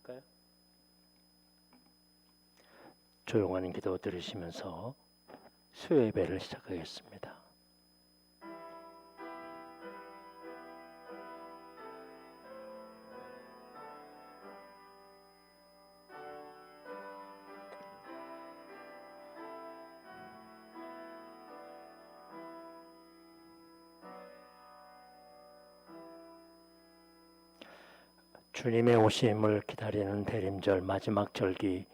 부를까요? 조용한 기도 들으시면서 수요 예배를 시작하겠습니다. 주님의 오심을 기다리는 대림절 마지막 절기,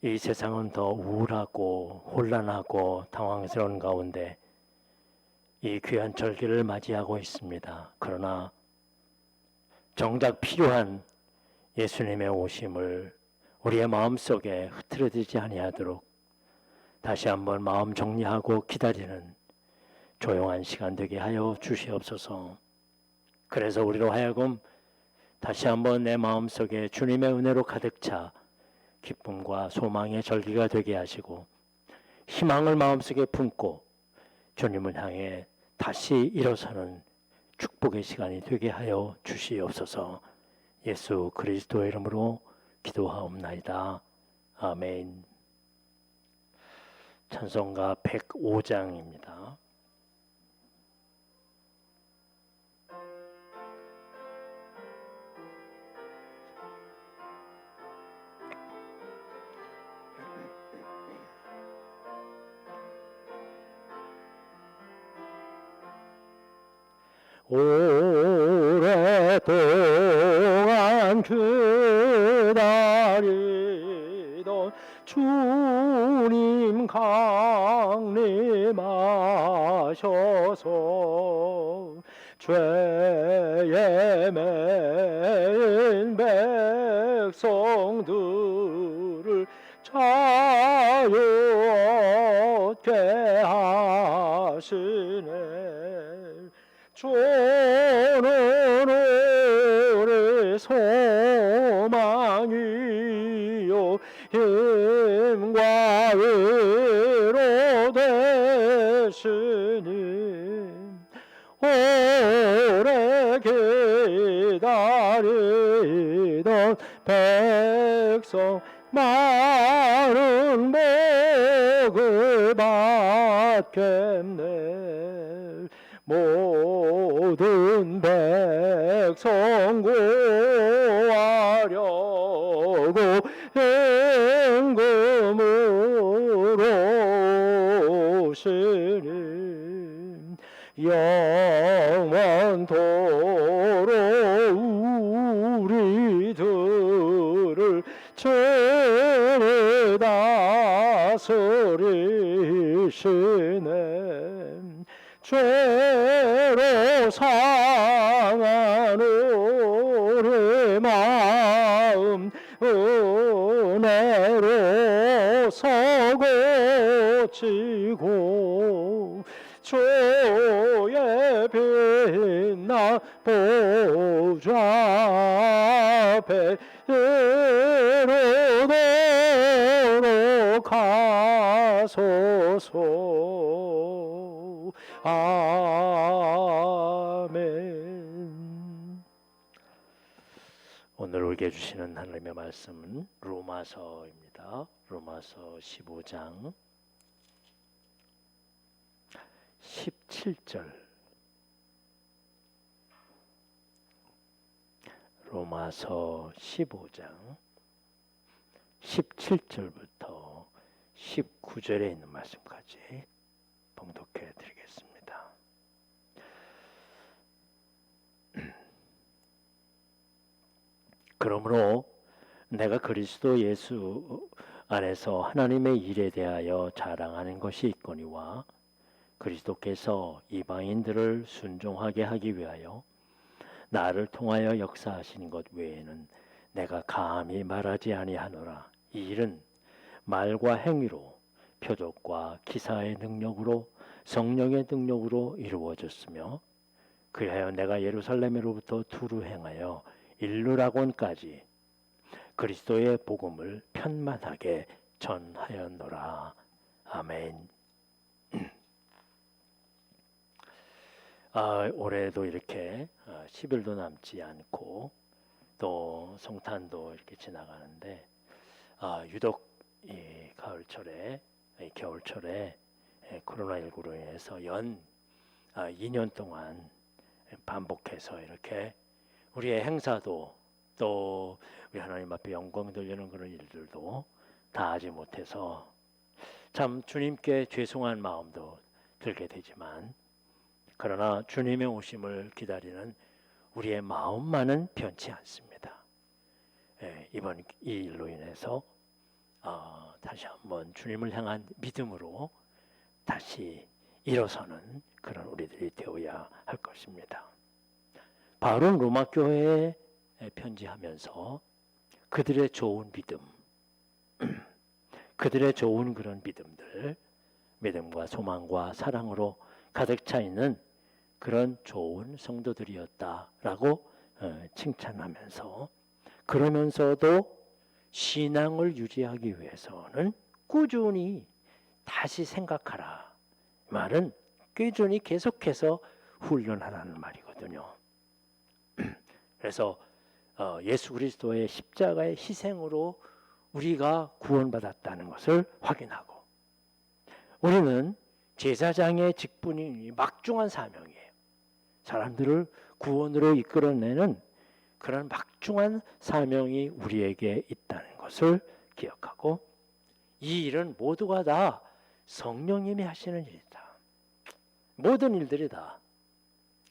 이 세상은 더 우울하고 혼란하고 당황스러운 가운데 이 귀한 절기를 맞이하고 있습니다. 그러나 정작 필요한 예수님의 오심을 우리의 마음속에 흐트러지지 아니하도록 다시 한번 마음 정리하고 기다리는 조용한 시간 되게 하여 주시옵소서. 그래서 우리로 하여금 다시 한번 내 마음속에 주님의 은혜로 가득 차 기쁨과 소망의 절기가 되게 하시고 희망을 마음속에 품고 주님을 향해 다시 일어서는 축복의 시간이 되게 하여 주시옵소서. 예수 그리스도의 이름으로 기도하옵나이다. 아멘. 찬송가 105장입니다. 오랫동안 기다리던 주님 강림하셔서 죄에 매인 백성들을 자유 얻게 하시네. 주는 우리 소망이요 힘과 위로 되시니 오래 기다리던 백성 많은 복을 받겠네. 모든 백성 구하려고 임금으로 오시니 영원토록 우리들을 죄 다스리시네. 죄로 상한 우리 마음 은혜로서 고치고 주의 빛나 보좌 앞에 이르도록 하소서. 아멘. 오늘 우리에게 주시는 하나님의 말씀은 로마서입니다. 로마서 15장 17절. 로마서 15장 17절부터 19절에 있는 말씀까지 봉독해 드리겠습니다. 그러므로 내가 그리스도 예수 안에서 하나님의 일에 대하여 자랑하는 것이 있거니와 그리스도께서 이방인들을 순종하게 하기 위하여 나를 통하여 역사하신 것 외에는 내가 감히 말하지 아니하노라. 이 일은 말과 행위로 표적과 기사의 능력으로 성령의 능력으로 이루어졌으며 그리하여 내가 예루살렘으로부터 두루 행하여 일루라곤까지 그리스도의 복음을 편만하게 전하였노라. 아멘. 올해도 이렇게 10일도 남지 않고 또 성탄도 이렇게 지나가는데 유독 이 가을철에 이 겨울철에 코로나19로 인해서 연 2년 동안 반복해서 이렇게 우리의 행사도 또 우리 하나님 앞에 영광 돌리는 그런 일들도 다 하지 못해서 참 주님께 죄송한 마음도 들게 되지만, 그러나 주님의 오심을 기다리는 우리의 마음만은 변치 않습니다. 이번 이 일로 인해서 다시 한번 주님을 향한 믿음으로 다시 일어서는 그런 우리들이 되어야 할 것입니다. 바울은 로마 교회에 편지하면서 그들의 좋은 믿음, 그들의 좋은 그런 믿음들, 믿음과 소망과 사랑으로 가득 차 있는 그런 좋은 성도들이었다라고 칭찬하면서, 그러면서도 신앙을 유지하기 위해서는 꾸준히 다시 생각하라. 말은 꾸준히 계속해서 훈련하라는 말이거든요. 그래서 예수 그리스도의 십자가의 희생으로 우리가 구원받았다는 것을 확인하고, 우리는 제사장의 직분이 막중한 사명이에요. 사람들을 구원으로 이끌어내는 그런 막중한 사명이 우리에게 있다는 것을 기억하고, 이 일은 모두가 다 성령님이 하시는 일이다. 모든 일들이 다.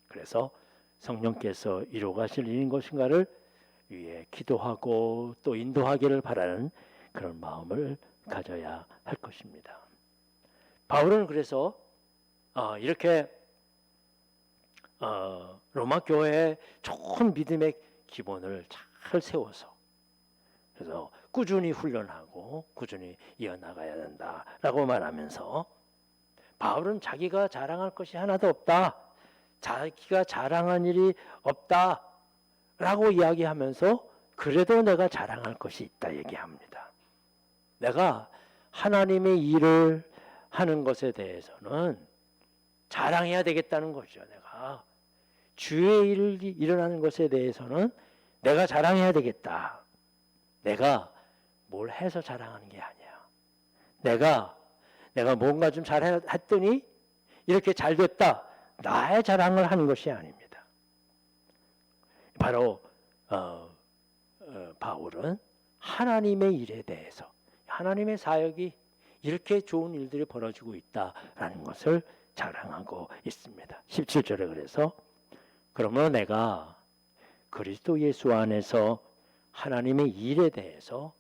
그래서 성령께서 이루어가실 일인 것인가를 위해 기도하고 또 인도하기를 바라는 그런 마음을 가져야 할 것입니다. 바울은 그래서 이렇게 로마 교회의 좋은 믿음의 기본을 잘 세워서, 그래서 꾸준히 훈련하고 꾸준히 이어나가야 된다라고 말하면서, 바울은 자기가 자랑할 것이 하나도 없다, 자기가 자랑한 일이 없다라고 이야기하면서, 그래도 내가 자랑할 것이 있다 얘기합니다. 내가 하나님의 일을 하는 것에 대해서는 자랑해야 되겠다는 거죠. 내가 주의 일이 일어나는 것에 대해서는 내가 자랑해야 되겠다. 내가 뭘 해서 자랑하는 게 아니야. 내가 뭔가 좀 잘했더니 이렇게 잘 됐다, 나의 자랑을 하는 것이 아닙니다. 바로 바울은 하나님의 일에 대해서, 하나님의 사역이 이렇게 좋은 일들이 벌어지고 있다라는 것을 자랑하고 있습니다. 17절에 그래서 그러므로 내가 그리스도 예수 안에서 하나님의 일에 대해서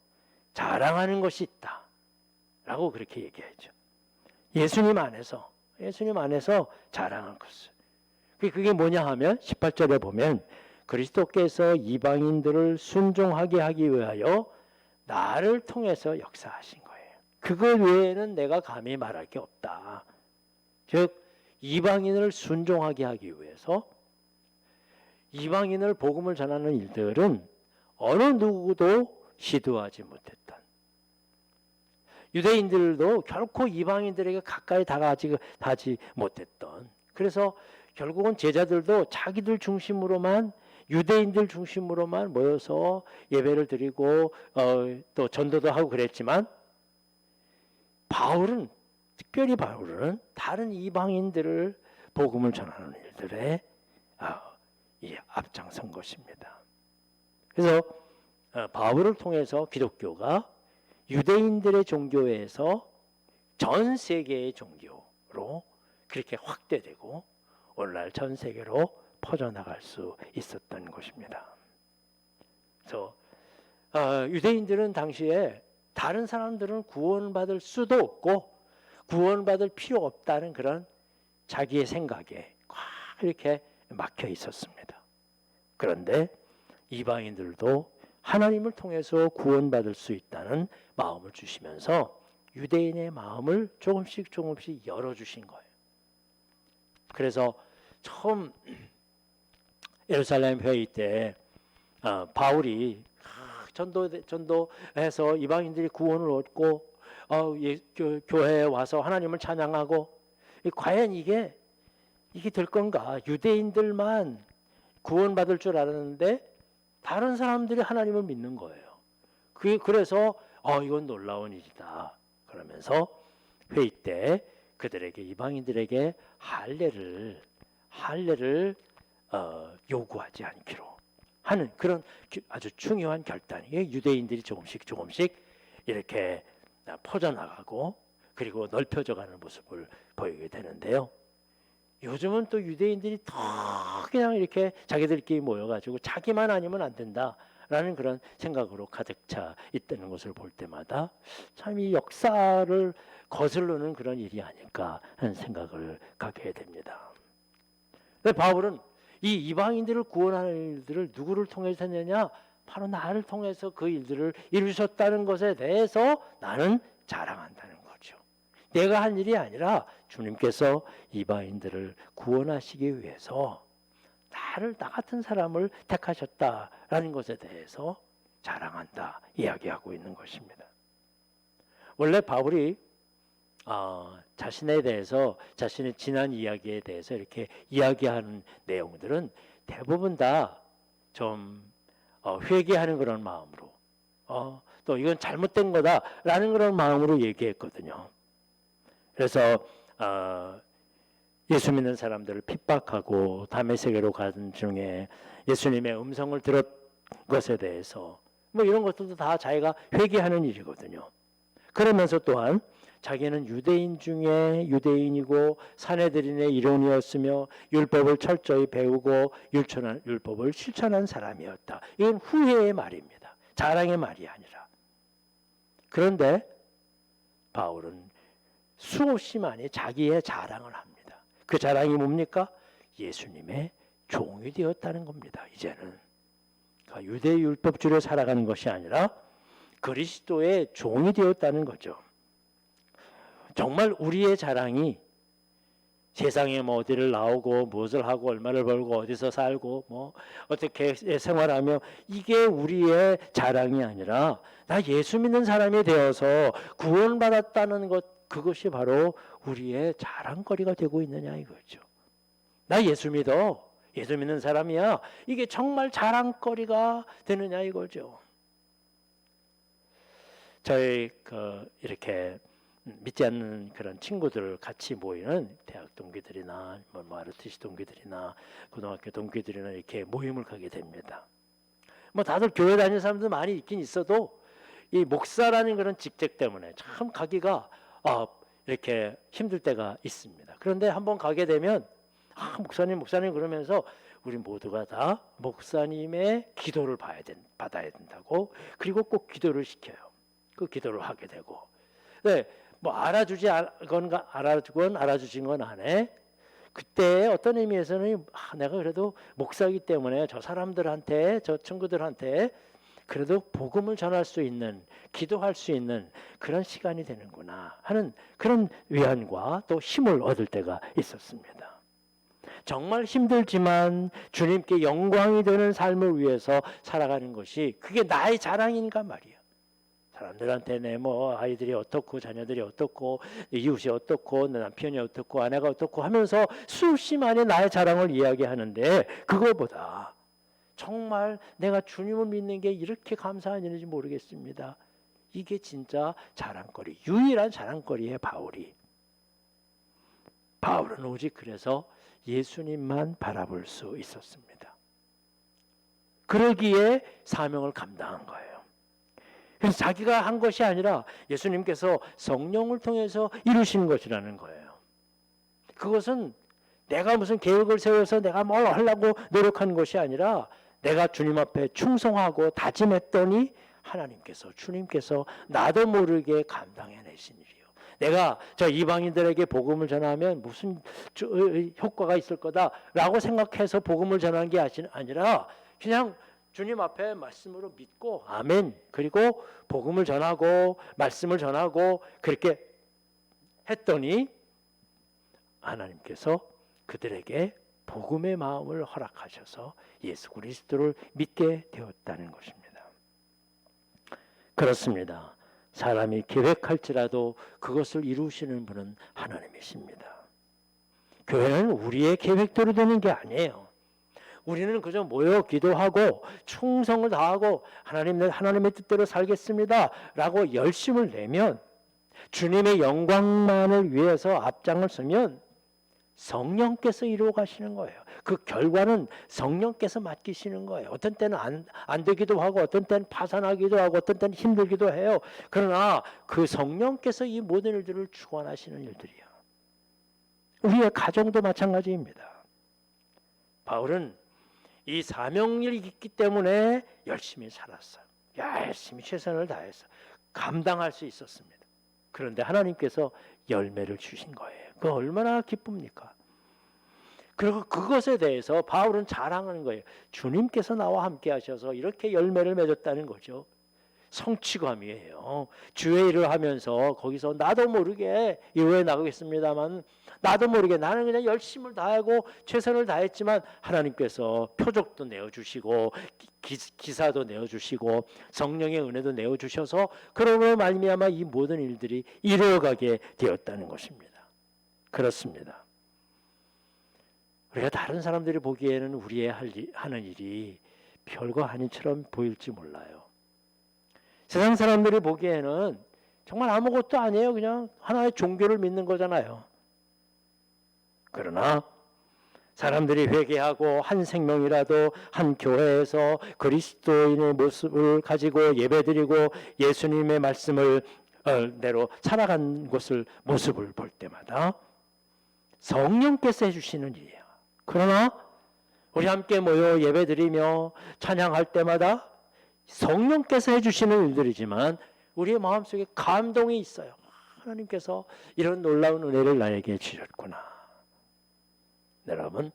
자랑하는 것이 있다 라고 그렇게 얘기하죠. 예수님 안에서 자랑할 것을. 그게 뭐냐 하면 18절에 보면 그리스도께서 이방인들을 순종하게 하기 위하여 나를 통해서 역사하신 거예요. 그것 외에는 내가 감히 말할 게 없다. 즉 이방인을 순종하게 하기 위해서, 이방인을 복음을 전하는 일들은 어느 누구도 시도하지 못했던, 유대인들도 결코 이방인들에게 가까이 다가가지 못했던, 그래서 결국은 제자들도 자기들 중심으로만, 유대인들 중심으로만 모여서 예배를 드리고 또 전도도 하고 그랬지만, 특별히 바울은 다른 이방인들을 복음을 전하는 일들에 앞장선 것입니다. 그래서 바울을 통해서 기독교가 유대인들의 종교에서 전 세계의 종교로 그렇게 확대되고 오늘날 전 세계로 퍼져나갈 수 있었던 것입니다. 그래서 유대인들은 당시에 다른 사람들은 구원받을 수도 없고 구원받을 필요 없다는 그런 자기의 생각에 꽉 이렇게 막혀 있었습니다. 그런데 이방인들도 하나님을 통해서 구원받을 수 있다는 마음을 주시면서 유대인의 마음을 조금씩 열어주신 거예요. 그래서 처음 예루살렘 회의 때 바울이 전도해서 이방인들이 구원을 얻고 교회에 와서 하나님을 찬양하고, 과연 이게 될 건가? 유대인들만 구원받을 줄 알았는데 다른 사람들이 하나님을 믿는 거예요. 그래서 이건 놀라운 일이다. 그러면서 회의 때 그들에게 이방인들에게 할례를 요구하지 않기로 하는 그런 아주 중요한 결단이 유대인들이 조금씩 이렇게 퍼져나가고 그리고 넓혀져가는 모습을 보이게 되는데요. 요즘은 또 유대인들이 더 그냥 이렇게 자기들끼리 모여가지고 자기만 아니면 안 된다라는 그런 생각으로 가득 차 있다는 것을 볼 때마다 참 이 역사를 거슬르는 그런 일이 아닐까 하는 생각을 갖게 됩니다. 바울은 이 이방인들을 구원하는 일들을 누구를 통해서 했느냐? 바로 나를 통해서 그 일들을 이루셨다는 것에 대해서 나는 자랑한다는 거죠. 내가 한 일이 아니라 주님께서 이방인들을 구원하시기 위해서 나 같은 사람을 택하셨다라는 것에 대해서 자랑한다 이야기하고 있는 것입니다. 원래 바울이 자신에 대해서 자신의 지난 이야기에 대해서 이렇게 이야기하는 내용들은 대부분 다 좀 회개하는 그런 마음으로 또 이건 잘못된 거다라는 그런 마음으로 얘기했거든요. 그래서 예수 믿는 사람들을 핍박하고 다메섹으로 가는 중에 예수님의 음성을 들은 것에 대해서 뭐 이런 것들도 다 자기가 회개하는 일이거든요. 그러면서 또한 자기는 유대인 중에 유대인이고 사내들인의 일원이었으며 율법을 철저히 배우고 율법을 실천한 사람이었다. 이건 후회의 말입니다. 자랑의 말이 아니라. 그런데 바울은 수없이 많이 자기의 자랑을 합니다. 그 자랑이 뭡니까? 예수님의 종이 되었다는 겁니다. 이제는 유대 율법주로 살아가는 것이 아니라 그리스도의 종이 되었다는 거죠. 정말 우리의 자랑이 세상에 뭐 어디를 나오고 무엇을 하고 얼마를 벌고 어디서 살고 뭐 어떻게 생활하며 이게 우리의 자랑이 아니라 나 예수 믿는 사람이 되어서 구원받았다는 것, 그것이 바로 우리의 자랑거리가 되고 있느냐 이거죠. 나 예수 믿어. 예수 믿는 사람이야. 이게 정말 자랑거리가 되느냐 이거죠. 저희 이렇게 믿지 않는 그런 친구들 같이 모이는 대학 동기들이나 뭐 ROTC 동기들이나 고등학교 동기들이나 이렇게 모임을 가게 됩니다. 뭐 다들 교회 다니는 사람도 많이 있긴 있어도 이 목사라는 그런 직책 때문에 참 가기가 이렇게 힘들 때가 있습니다. 그런데 한번 가게 되면 목사님 그러면서 우리 모두가 다 목사님의 기도를 받아야 된다고 그리고 꼭 기도를 시켜요. 그 기도를 하게 되고 네, 뭐 알아주건 알아주신 건 안 해. 그때 어떤 의미에서는 내가 그래도 목사이기 때문에 저 사람들한테 저 친구들한테 그래도 복음을 전할 수 있는 기도할 수 있는 그런 시간이 되는구나 하는 그런 위안과 또 힘을 얻을 때가 있었습니다. 정말 힘들지만 주님께 영광이 되는 삶을 위해서 살아가는 것이 그게 나의 자랑인가 말이야. 사람들한테 내 뭐 아이들이 어떻고 자녀들이 어떻고 이웃이 어떻고 내 남편이 어떻고 아내가 어떻고 하면서 수없이 많이 나의 자랑을 이야기하는데 그거보다 정말 내가 주님을 믿는 게 이렇게 감사한 일인지 모르겠습니다. 이게 진짜 자랑거리, 유일한 자랑거리의 바울은 오직 그래서 예수님만 바라볼 수 있었습니다. 그러기에 사명을 감당한 거예요. 그래서 자기가 한 것이 아니라 예수님께서 성령을 통해서 이루시는 것이라는 거예요. 그것은 내가 무슨 계획을 세워서 내가 뭘 하려고 노력한 것이 아니라 내가 주님 앞에 충성하고 다짐했더니 주님께서 나도 모르게 감당해내신 일이에요. 내가 저 이방인들에게 복음을 전하면 무슨 효과가 있을 거다라고 생각해서 복음을 전한 게 아니라 그냥 주님 앞에 말씀으로 믿고 아멘 그리고 복음을 전하고 말씀을 전하고 그렇게 했더니 하나님께서 그들에게 복음의 마음을 허락하셔서 예수 그리스도를 믿게 되었다는 것입니다. 그렇습니다. 사람이 계획할지라도 그것을 이루시는 분은 하나님이십니다. 교회는 우리의 계획대로 되는 게 아니에요. 우리는 그저 모여 기도하고 충성을 다하고 하나님의 뜻대로 살겠습니다 라고 열심을 내면, 주님의 영광만을 위해서 앞장을 서면 성령께서 이루어 가시는 거예요. 그 결과는 성령께서 맡기시는 거예요. 어떤 때는 안 되기도 하고, 어떤 때는 파산하기도 하고, 어떤 때는 힘들기도 해요. 그러나 그 성령께서 이 모든 일들을 주관하시는 일들이야. 우리의 가정도 마찬가지입니다. 바울은 이 사명이 있기 때문에 열심히 살았어요. 열심히 최선을 다해서 감당할 수 있었습니다. 그런데 하나님께서 열매를 주신 거예요. 그 얼마나 기쁩니까? 그리고 그것에 대해서 바울은 자랑하는 거예요. 주님께서 나와 함께 하셔서 이렇게 열매를 맺었다는 거죠. 성취감이에요. 주의 일을 하면서 거기서 나도 모르게, 이후에 나가겠습니다만, 나도 모르게 나는 그냥 열심을 다하고 최선을 다했지만 하나님께서 표적도 내어주시고 기사도 내어주시고 성령의 은혜도 내어주셔서 그러므로 말미암아 이 모든 일들이 이루어가게 되었다는 것입니다. 그렇습니다. 우리가 다른 사람들이 보기에는 우리의 하는 일이 별거 아닌처럼 보일지 몰라요. 세상 사람들이 보기에는 정말 아무것도 아니에요. 그냥 하나의 종교를 믿는 거잖아요. 그러나 사람들이 회개하고 한 생명이라도 한 교회에서 그리스도인의 모습을 가지고 예배드리고 예수님의 말씀을 대로 살아간 모습을 볼 때마다 성령께서 해주시는 일이에요. 그러나 우리 함께 모여 예배드리며 찬양할 때마다 성령께서 해주시는 일들이지만 우리의 마음속에 감동이 있어요. 하나님께서 이런 놀라운 은혜를 나에게 주셨구나. 여러분,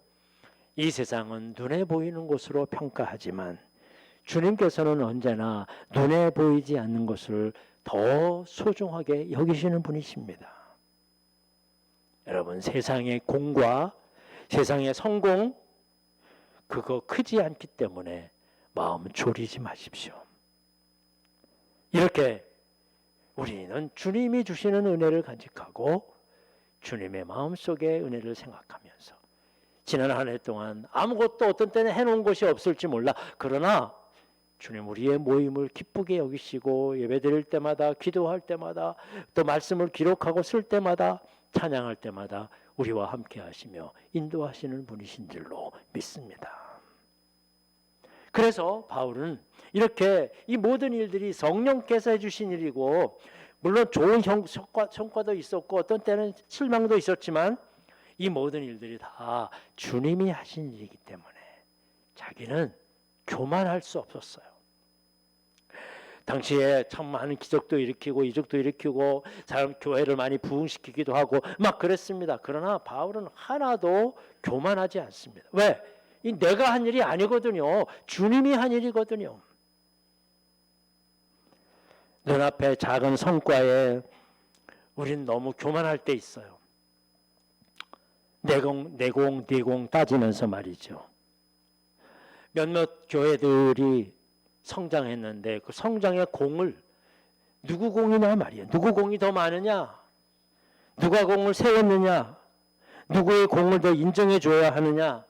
이 세상은 눈에 보이는 것으로 평가하지만 주님께서는 언제나 눈에 보이지 않는 것을 더 소중하게 여기시는 분이십니다. 여러분, 세상의 공과 세상의 성공, 그거 크지 않기 때문에 마음 졸이지 마십시오. 이렇게 우리는 주님이 주시는 은혜를 간직하고 주님의 마음속의 은혜를 생각하면서 지난 한 해 동안 아무것도 어떤 때는 해놓은 것이 없을지 몰라. 그러나 주님 우리의 모임을 기쁘게 여기시고 예배드릴 때마다, 기도할 때마다, 또 말씀을 기록하고 쓸 때마다, 찬양할 때마다 우리와 함께 하시며 인도하시는 분이신 줄로 믿습니다. 그래서 바울은 이렇게 이 모든 일들이 성령께서 해주신 일이고, 물론 좋은 성과도 있었고 어떤 때는 실망도 있었지만 이 모든 일들이 다 주님이 하신 일이기 때문에 자기는 교만할 수 없었어요. 당시에 참 많은 기적도 일으키고 이적도 일으키고 사람 교회를 많이 부흥시키기도 하고 막 그랬습니다. 그러나 바울은 하나도 교만하지 않습니다. 왜? 이 내가 한 일이 아니거든요. 주님이 한 일이거든요. 눈앞에 작은 성과에 우린 너무 교만할 때 있어요. 내공 따지면서 말이죠. 몇몇 교회들이 성장했는데 그 성장의 공을 누구 공이냐 말이에요. 누구 공이 더 많으냐, 누가 공을 세웠느냐, 누구의 공을 더 인정해 줘야 하느냐,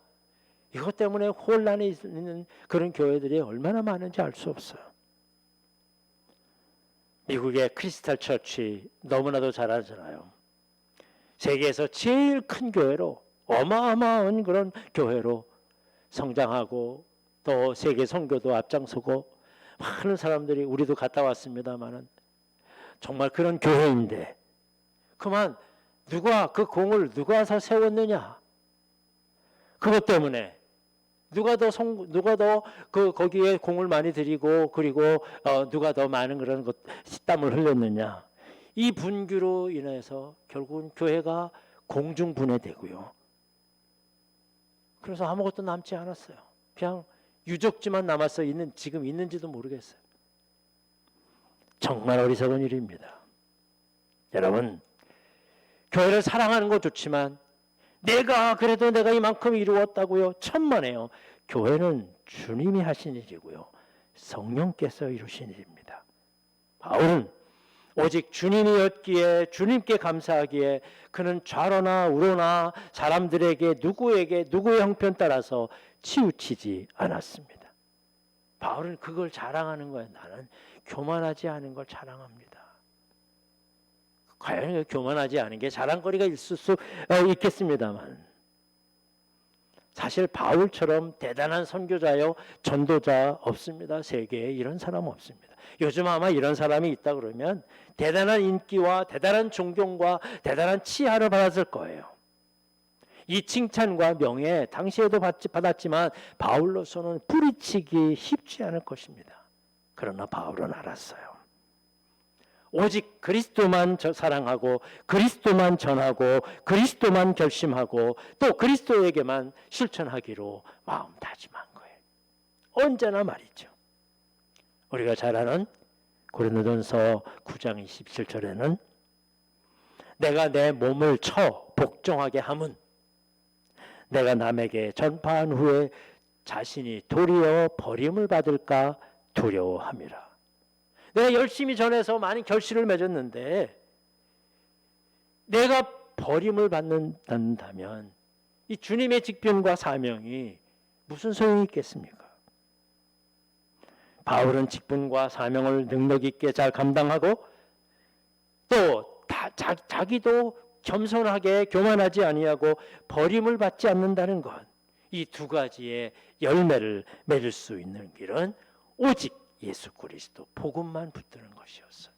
이것 때문에 혼란이 있는 그런 교회들이 얼마나 많은지 알 수 없어요. 미국의 크리스탈 처치 너무나도 잘 알잖아요. 세계에서 제일 큰 교회로, 어마어마한 그런 교회로 성장하고 또 세계 선교도 앞장서고 많은 사람들이, 우리도 갔다 왔습니다마는 정말 그런 교회인데 그만 누가 그 공을 누가 서 세웠느냐, 그것 때문에 누가 더 거기에 공을 많이 들이고 그리고 누가 더 많은 그런 땀을 흘렸느냐, 이 분규로 인해서 결국은 교회가 공중분해되고요. 그래서 아무것도 남지 않았어요. 그냥 유적지만 남아서 지금 있는지도 모르겠어요. 정말 어리석은 일입니다. 여러분, 교회를 사랑하는 거 좋지만 그래도 내가 이만큼 이루었다고요? 천만에요. 교회는 주님이 하신 일이고요, 성령께서 이루신 일입니다. 바울은 오직 주님이었기에, 주님께 감사하기에 그는 좌로나 우로나 사람들에게 누구의 형편 따라서 치우치지 않았습니다. 바울은 그걸 자랑하는 거예요. 나는 교만하지 않은 걸 자랑합니다. 과연 교만하지 않은 게 자랑거리가 있을 수 있겠습니다만, 사실 바울처럼 대단한 선교자요 전도자 없습니다. 세계에 이런 사람 없습니다. 요즘 아마 이런 사람이 있다 그러면 대단한 인기와 대단한 존경과 대단한 치하를 받았을 거예요. 이 칭찬과 명예 당시에도 받았지만 바울로서는 뿌리치기 쉽지 않을 것입니다. 그러나 바울은 알았어요. 오직 그리스도만 사랑하고 그리스도만 전하고 그리스도만 결심하고 또 그리스도에게만 실천하기로 마음 다짐한 거예요. 언제나 말이죠. 우리가 잘 아는 고린도전서 9장 27절에는 내가 내 몸을 쳐 복종하게 함은 내가 남에게 전파한 후에 자신이 도리어 버림을 받을까 두려워함이라. 내가 열심히 전해서 많은 결실을 맺었는데 내가 버림을 받는다면 이 주님의 직분과 사명이 무슨 소용이 있겠습니까? 바울은 직분과 사명을 능력 있게 잘 감당하고 또 자기도 겸손하게 교만하지 아니하고 버림을 받지 않는다는 것, 이 두 가지의 열매를 맺을 수 있는 길은 오직 예수 그리스도 복음만 붙드는 것이었어요.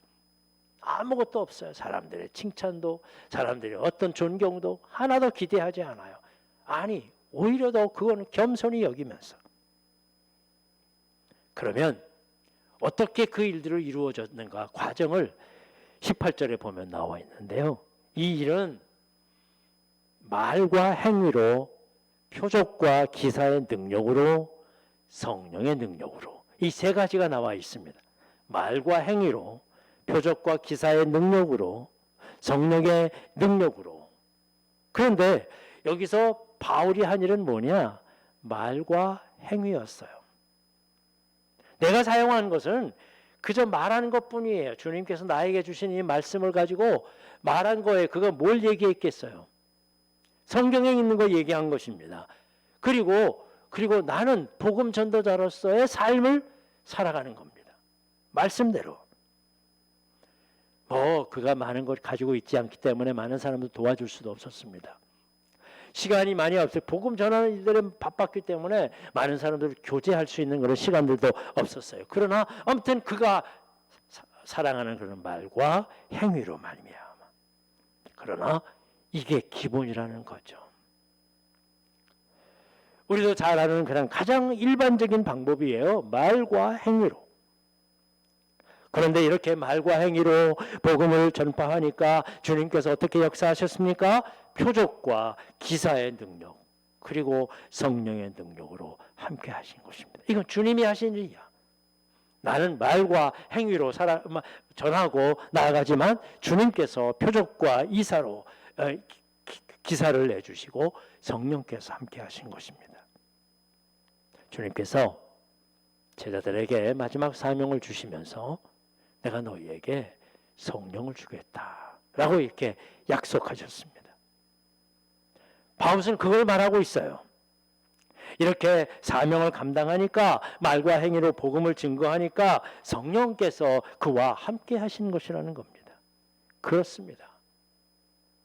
아무것도 없어요. 사람들의 칭찬도 사람들의 어떤 존경도 하나도 기대하지 않아요. 아니 오히려 더 그거는 겸손히 여기면서. 그러면 어떻게 그 일들을 이루어졌는가 과정을 18절에 보면 나와 있는데요. 이 일은 말과 행위로 표적과 기사의 능력으로 성령의 능력으로 이 세 가지가 나와 있습니다. 말과 행위로 표적과 기사의 능력으로 성령의 능력으로. 그런데 여기서 바울이 한 일은 뭐냐? 말과 행위였어요. 내가 사용한 것은 그저 말하는 것뿐이에요. 주님께서 나에게 주신 이 말씀을 가지고 말한 거에 그거 뭘 얘기했겠어요? 성경에 있는 거 얘기한 것입니다. 그리고 나는 복음 전도자로서의 삶을 살아가는 겁니다. 말씀대로. 그가 많은 걸 가지고 있지 않기 때문에 많은 사람들 도와줄 수도 없었습니다. 시간이 많이 없어요. 복음 전하는 일들은 바빴기 때문에 많은 사람들을 교제할 수 있는 그런 시간들도 없었어요. 그러나 아무튼 그가 사랑하는 그런 말과 행위로 말미암아. 그러나 이게 기본이라는 거죠. 우리도 잘 아는 그냥 가장 일반적인 방법이에요. 말과 행위로. 그런데 이렇게 말과 행위로 복음을 전파하니까 주님께서 어떻게 역사하셨습니까? 표적과 기사의 능력 그리고 성령의 능력으로 함께 하신 것입니다. 이건 주님이 하신 일이야. 나는 말과 행위로 전하고 나아가지만 주님께서 표적과 이사로 기사를 내주시고 성령께서 함께 하신 것입니다. 주님께서 제자들에게 마지막 사명을 주시면서 내가 너희에게 성령을 주겠다라고 이렇게 약속하셨습니다. 바울은 그걸 말하고 있어요. 이렇게 사명을 감당하니까 말과 행위로 복음을 증거하니까 성령께서 그와 함께 하신 것이라는 겁니다. 그렇습니다.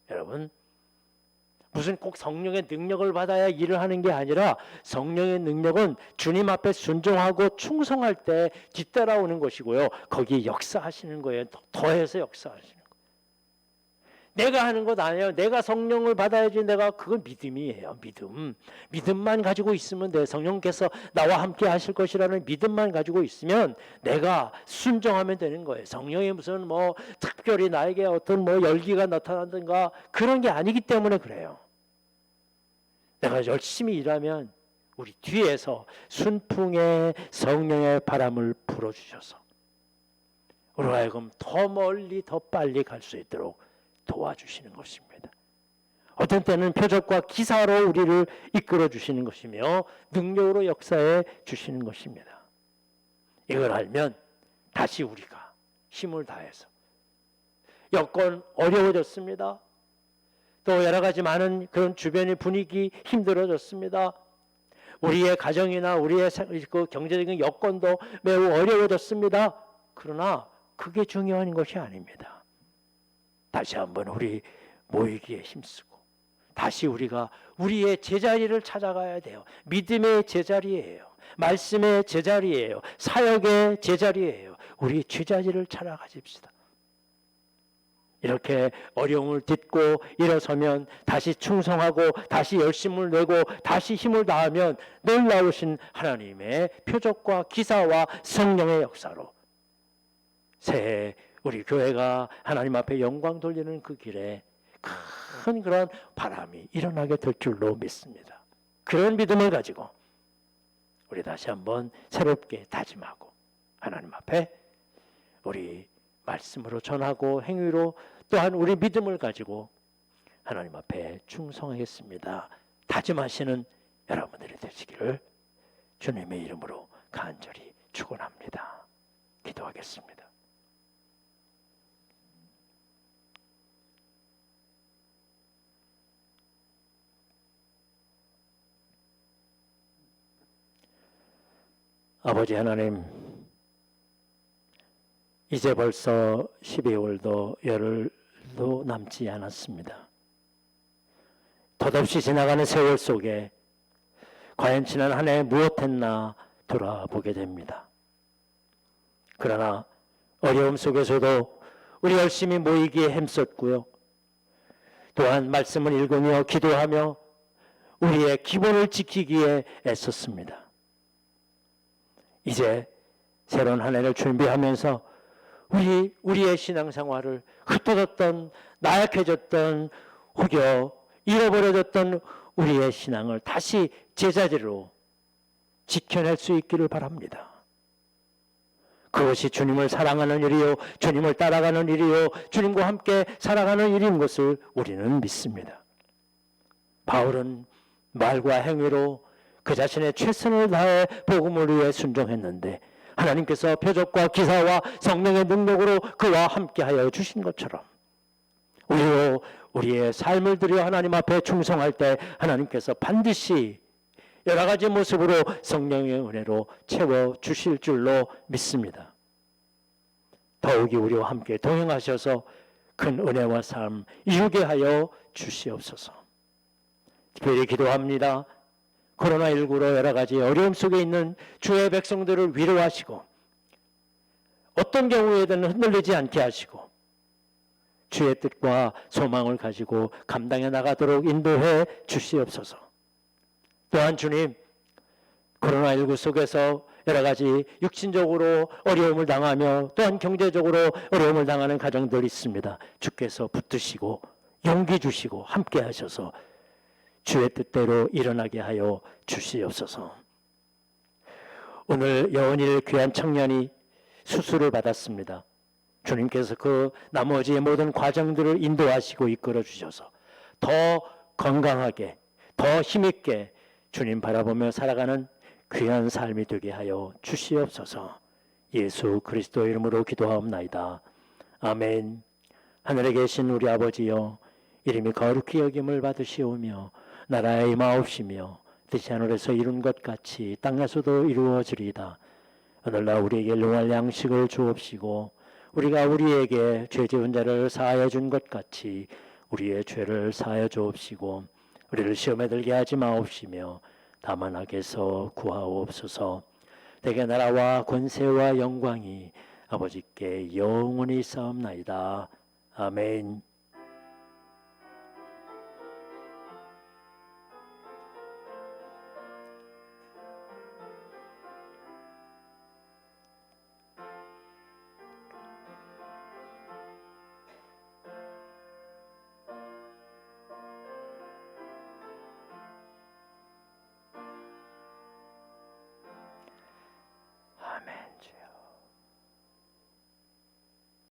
여러분, 무슨 꼭 성령의 능력을 받아야 일을 하는 게 아니라 성령의 능력은 주님 앞에 순종하고 충성할 때 뒤따라오는 것이고요. 거기에 역사하시는 거예요. 더해서 역사하시는 거예요. 내가 하는 것 아니에요. 내가 성령을 받아야지. 그건 믿음이에요. 믿음만 가지고 있으면 돼. 성령께서 나와 함께 하실 것이라는 믿음만 가지고 있으면 내가 순종하면 되는 거예요. 성령이 무슨 특별히 나에게 어떤 열기가 나타나든가 그런 게 아니기 때문에 그래요. 내가 열심히 일하면 우리 뒤에서 순풍의 성령의 바람을 불어주셔서 우리가 하여금 더 멀리 더 빨리 갈 수 있도록 도와주시는 것입니다. 어떤 때는 표적과 기사로 우리를 이끌어 주시는 것이며 능력으로 역사해 주시는 것입니다. 이걸 알면 다시 우리가 힘을 다해서 여건 어려워졌습니다. 또 여러 가지 많은 그런 주변의 분위기 힘들어졌습니다. 우리의 가정이나 우리의 그 경제적인 여건도 매우 어려워졌습니다. 그러나 그게 중요한 것이 아닙니다. 다시 한번 우리 모이기에 힘쓰고 다시 우리가 우리의 제자리를 찾아가야 돼요. 믿음의 제자리예요. 말씀의 제자리예요. 사역의 제자리예요. 우리 제자리를 찾아가십시다. 이렇게 어려움을 딛고 일어서면 다시 충성하고 다시 열심을 내고 다시 힘을 다하면 놀라우신 하나님의 표적과 기사와 성령의 역사로 새해 우리 교회가 하나님 앞에 영광 돌리는 그 길에 큰 그런 바람이 일어나게 될 줄로 믿습니다. 그런 믿음을 가지고 우리 다시 한번 새롭게 다짐하고 하나님 앞에 우리 말씀으로 전하고 행위로 또한 우리 믿음을 가지고 하나님 앞에 충성하겠습니다. 다짐하시는 여러분들이 되시기를 주님의 이름으로 간절히 축원합니다. 기도하겠습니다. 아버지 하나님, 이제 벌써 12월도 열흘도 남지 않았습니다. 덧없이 지나가는 세월 속에 과연 지난 한 해 무엇했나 돌아보게 됩니다. 그러나 어려움 속에서도 우리 열심히 모이기에 힘썼고요. 또한 말씀을 읽으며 기도하며 우리의 기본을 지키기에 애썼습니다. 이제 새로운 한 해를 준비하면서 우리의 신앙생활을 흩어졌던 나약해졌던 혹여 잃어버려졌던 우리의 신앙을 다시 제자리로 지켜낼 수 있기를 바랍니다. 그것이 주님을 사랑하는 일이요, 주님을 따라가는 일이요, 주님과 함께 살아가는 일인 것을 우리는 믿습니다. 바울은 말과 행위로 그 자신의 최선을 다해 복음을 위해 순종했는데 하나님께서 표적과 기사와 성령의 능력으로 그와 함께하여 주신 것처럼 우리도 우리의 삶을 들여 하나님 앞에 충성할 때 하나님께서 반드시 여러 가지 모습으로 성령의 은혜로 채워주실 줄로 믿습니다. 더욱이 우리와 함께 동행하셔서 큰 은혜와 삶 이루게 하여 주시옵소서. 특별히 기도합니다. 코로나19로 여러 가지 어려움 속에 있는 주의 백성들을 위로하시고 어떤 경우에든 흔들리지 않게 하시고 주의 뜻과 소망을 가지고 감당해 나가도록 인도해 주시옵소서. 또한 주님, 코로나19 속에서 여러 가지 육신적으로 어려움을 당하며 또한 경제적으로 어려움을 당하는 가정들이 있습니다. 주께서 붙드시고 용기 주시고 함께 하셔서 주의 뜻대로 일어나게 하여 주시옵소서. 오늘 여원일 귀한 청년이 수술을 받았습니다. 주님께서 그 나머지의 모든 과정들을 인도하시고 이끌어 주셔서 더 건강하게 더 힘있게 주님 바라보며 살아가는 귀한 삶이 되게 하여 주시옵소서. 예수 그리스도 이름으로 기도하옵나이다. 아멘. 하늘에 계신 우리 아버지여, 이름이 거룩히 여김을 받으시오며 나라의 임하옵시며 뜻이 하늘에서 이룬 것 같이 땅에서도 이루어지리이다. 오늘날 우리에게 일용할 양식을 주옵시고 우리가 우리에게 죄 지은 자를 사하여 준 것 같이 우리의 죄를 사하여 주옵시고 우리를 시험에 들게 하지 마옵시며 다만 악에서 구하옵소서. 대개 나라와 권세와 영광이 아버지께 영원히 있사옵나이다. 아멘.